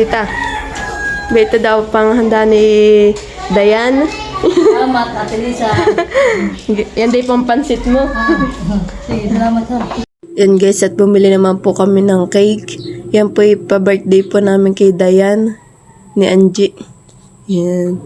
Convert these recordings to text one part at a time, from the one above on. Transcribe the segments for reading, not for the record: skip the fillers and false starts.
Dita. Beta daw pang handa ni Dayan. Salamat, Ate Lisa. Yan day pang pansit mo. Sige, salamat ha. Yan guys, at bumili naman po kami ng cake. Yan po yung pa-birthday po namin kay Dayan ni Angie. Yan.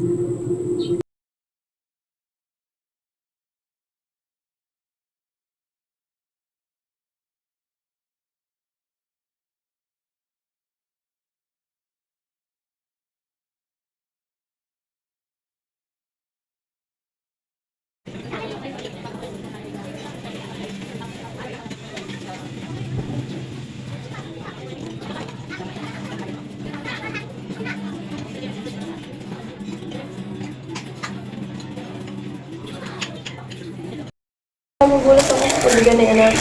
Magulat ako sa pabigan ni anak.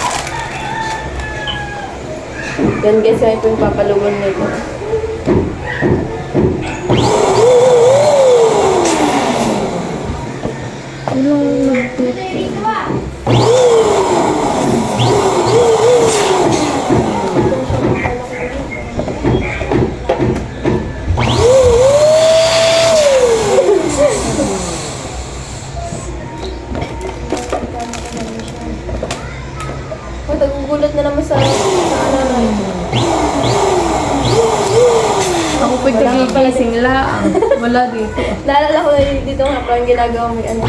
Yan guys, ay ito yung papalugan nito. Nagugulat na naman sa ano na. Ako po'y kagigising lang. Wala dito. Naalala ko na dito nga parang ginagawa mo yung ano.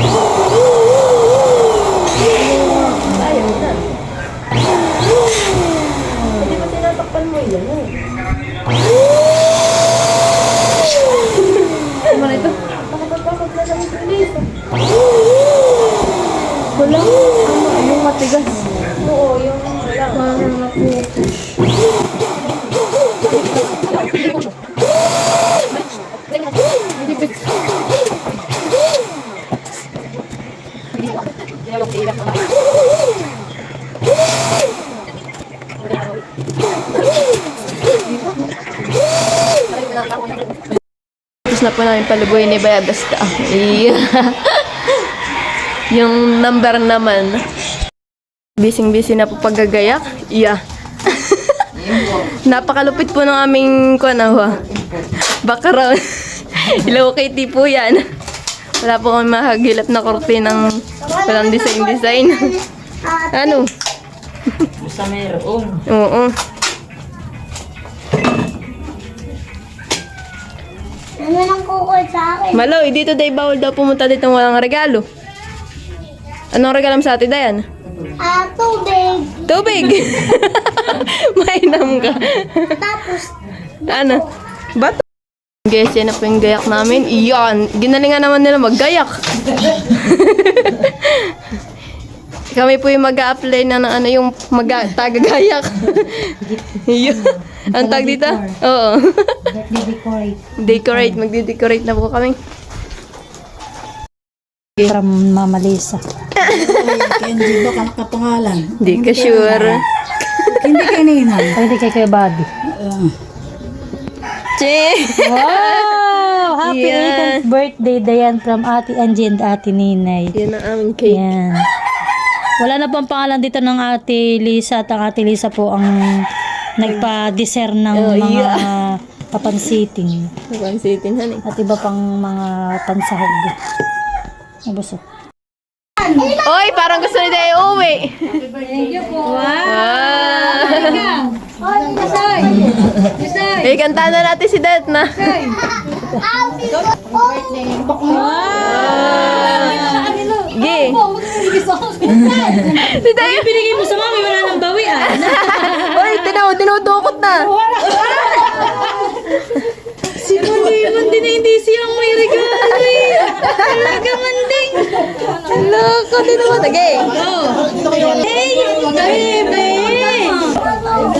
Ayaw na. Hindi ba tinatakpan mo yan eh? Ano na ito? Takot na lang ito dito. Wala. Ano? Yung matigas. Oo, yung lang. Parang napupush. Tapos na po namin paluboy ni Baya basta. Yung number naman. Bising-busy na po paggagayak. Yeah. Napakalupit po ng aming background. Hello, Katie po yan. Wala po kami mahagilap na kortinang walang design. Ano? Basta mayroon. Oo. Ano nang kukul sa akin? Maloy, dito day bawal daw pumunta dito walang regalo. Anong regalo mo sa atin, Dayan? Tubig. Tubig! Mainam ka. Tapos, Ano? Bato. Guys, yan na po yung gayak namin. Iyan. Ginalingan naman nila maggayak. Kami po yung mag-a-apply na ng ano yung tagagayak. Iyan. Ang tag dito? Oo. Decorate. Magde-decorate na po kami. From Mama Lisa. Hindi ba kapangalan? Hindi ka sure. Hindi kanina. Pwede kay Kuya Bobby. Che! Wow! Happy Yeah. 18th birthday, Dayan, from Ate Angie and Ate Ninay. Yan ang aming cake. Yan. Wala na po ang pangalan dito ng Ate Lisa at ang Ate Lisa po ang nagpa-dessert ng Oh, mga yeah. papansiting Pansitin, honey. at iba pang mga pansahog. Nabusok. Oy, parang gusto ni Dayo uwi. Wow! Eh, kanta na natin si Det na. Gi. Si Dayo. Binigay mo sa mami, wala nang bawian. Oy, dinudukot na. Si Mandi na hindi siyang may regalo eh. Talaga manding. Loko din naman. Okay. Hey, baby!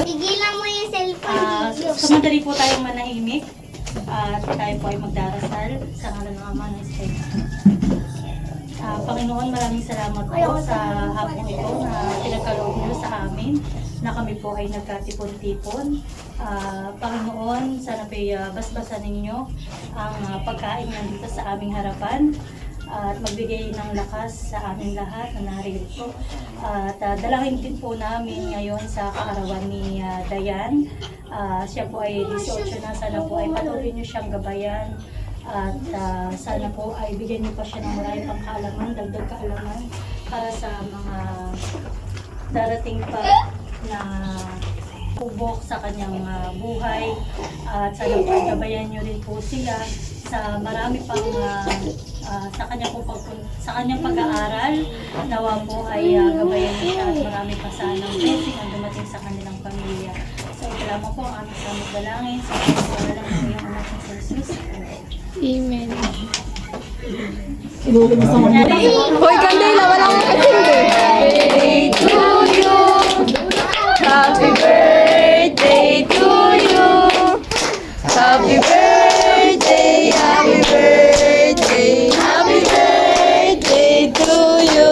tigilan mo yung cellphone. Sumandali po tayong manahimik at tayo po ay magdarasal sa ngalan ng Ama ng Espiritu. Panginoon, maraming salamat po sa hapon ito na pinagkaloob niyo sa amin na kami po ay nagkatipon-tipon. Panginoon, sana basbasan ninyo ang pagkain nandito sa aming harapan. at magbigay ng lakas sa aming lahat na narito. At dalangin din po namin ngayon sa kaarawan ni Dayan. Siya po ay 18 na, sana po ay patuloy niyo siyang gabayan. At sana po ay bigyan niyo pa siya ng marami pang kaalaman, dagdag kaalaman para sa mga darating pa na kubok sa kanyang buhay. At sana po ay gabayan niyo rin po sila sa marami pang sa kanyang pag-aaral. Nawa po ay gabayan niyo siya at marami pa sanang blessing ang dumating sa kanilang pamilya. So ito lamang po ang aming samot dalangin sa pagkakala ng iyong anak ng Jesus. Amen. Amen. Hoy, Candela, wala akong katindi. Birthday to you. Happy birthday to you. Happy birthday, happy birthday, happy birthday to you.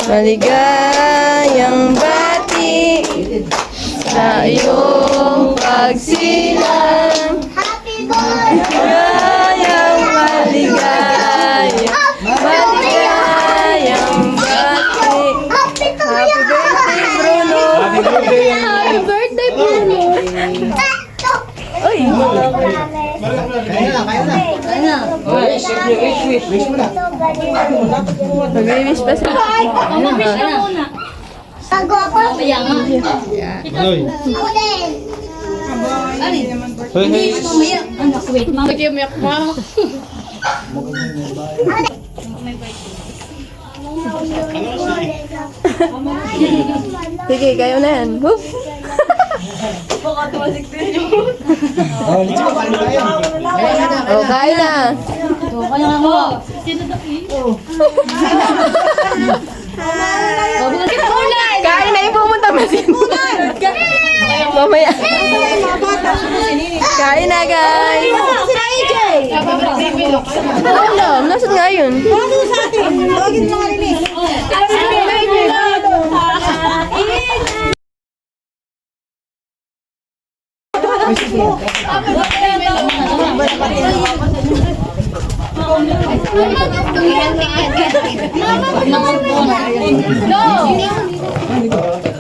Maligayang bati sa iyong pagsilang. Happy birthday! Maligayang maligaya, maligayang bati. Happy to Happy birthday, Bruno. Happy birthday, Bruno. Uy, mag-wish pa siya. Mag-wish ka muna. Bago ako. Ako din. Anak, wait, ma'am. Sige, kayo na yan. Woo! Oh, kain na. Kaya nga mo. Sino na Kain na yung pumunta masin. Mamaya. Kain na, guys. Wala, nasaan nga yun?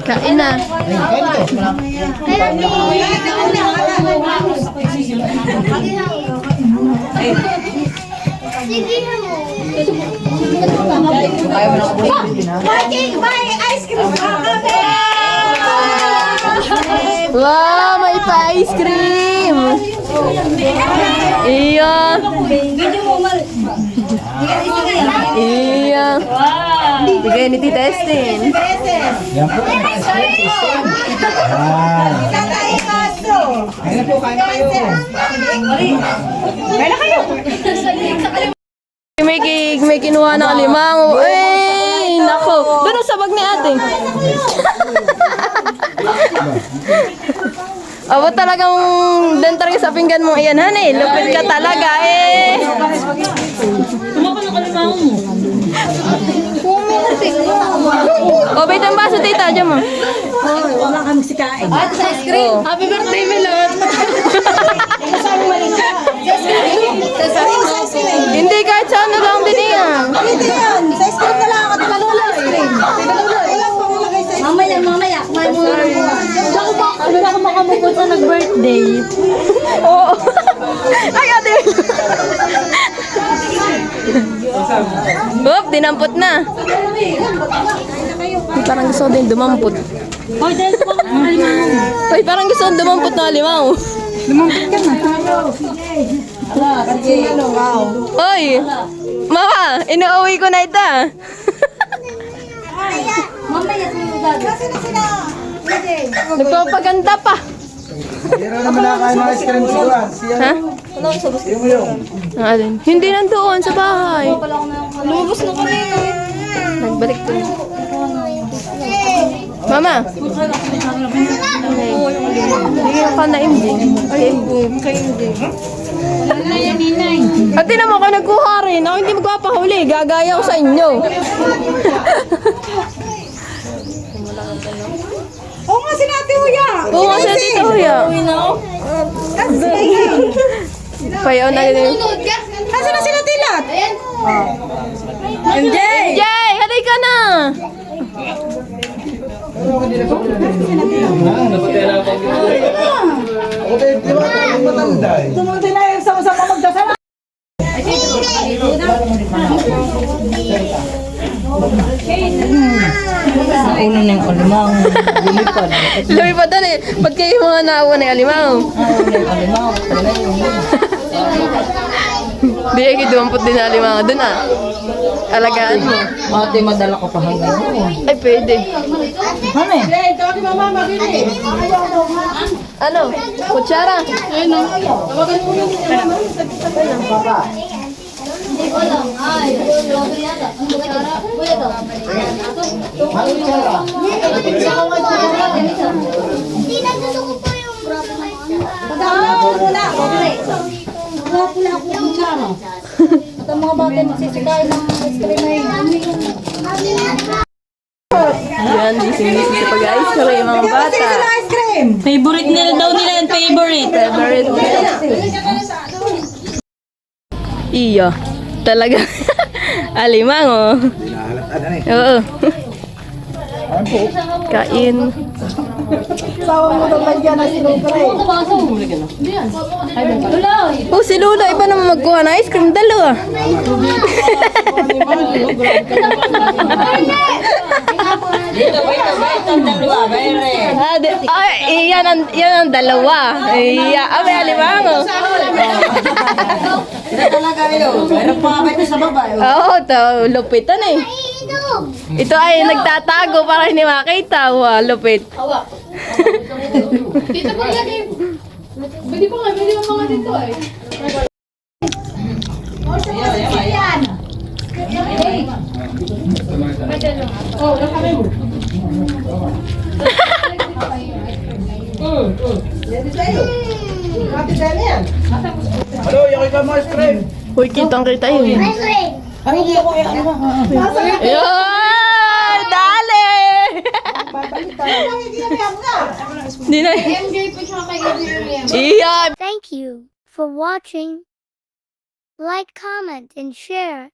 Kain na. Sige mo. Bye! Ice cream! Wow, may pa-ice cream. Iya. Iya. Bigay ni Tita Estin. May kinuha ng limang. Eh, nako. Doon sa bag ni ate. Aba talagang doon talaga sa pinggan mo. Ayan, honey. Lupit ka talaga eh. Kumaka ng kalimango mo. O, bait ang baso, tita. Diyan mo. Wala kami sikain. Happy birthday, Melot. Hindi, kahit sa ano lang din yan. Hindi yan. Sa ice cream na lang. At malula ice cream. Wala pang ilagay sa ice cream. Mamaya. Ano na ako makamukot sa nag-birthday? Oo. Ay, ate. Oop, dinampot na. Parang gusto ko din dumampot. Hoy, dahil po ang kalimango mo. Ay, parang gusto ko dumampot na limaw. Oy, mama, inuuwi ko na ito. Mamaya sino gagawin? Nagpapaganda pa. Pero naman nakakain ng ice cream siya. Ha? Yung. Alin? Hindi nandoon sa bahay. Lumabas na kami. Nagbalik ko. Mama. Hindi ka na imding. Ay, kay imding. At tinan mo ko nagkuha rin. Ako hindi magpapahuli. Gagaya ko sa inyo. Oo nga, si Ate Huya. Oo nga sa tito ya. Payaw na yun. Asa na sila tilat? MJ! MJ, halay ka na! Ako tayo, di ba? Ako matanda eh. Tumunti na yung sama-sama magdasal. Ulo ng alimang. Lumipad. Lumipad na eh. Ba't kayo mga naawa na yung alimaw? Alimang. Di kayo dumampot din na alimaw dun ah. Alagaan mo. Mati, madala ko pa hanggang ngayon. Ay, pwede. Ano eh? Ano? Kutsara? Hindi nagtutuko po yung Wala ako kutsara. At ang mga bata magsisikain ng ice cream na yun. Yan, gising-gising sa pag-ice cream yung mga bata. Ice cream! Favorite nila daw nila yung favorite. Favorite. Iyo. Talaga. Alimang oh. Hinahalatan na eh. Oo. Kain. Sawang mo daw lagyan na sinubra eh. Oh, si Lula, iba naman magkuha ng ice cream. Dalawa. Yan ang dalawa. May alimang oh. Talaga yun. Meron pa ba ito sa babae? Oo, lupitan eh. Ito ay nagtatago para hindi makita. Wow, lupit. Dito pa lagi. Pwede pa mga dito eh. Hello, yung ikaw mo ice cream. Uy, kitang-kita yun. Ano gusto ko yan? Ayun! Dali! Hindi na. MJ po siya kay Adrian. Iyan! Thank you for watching. Like, comment, and share.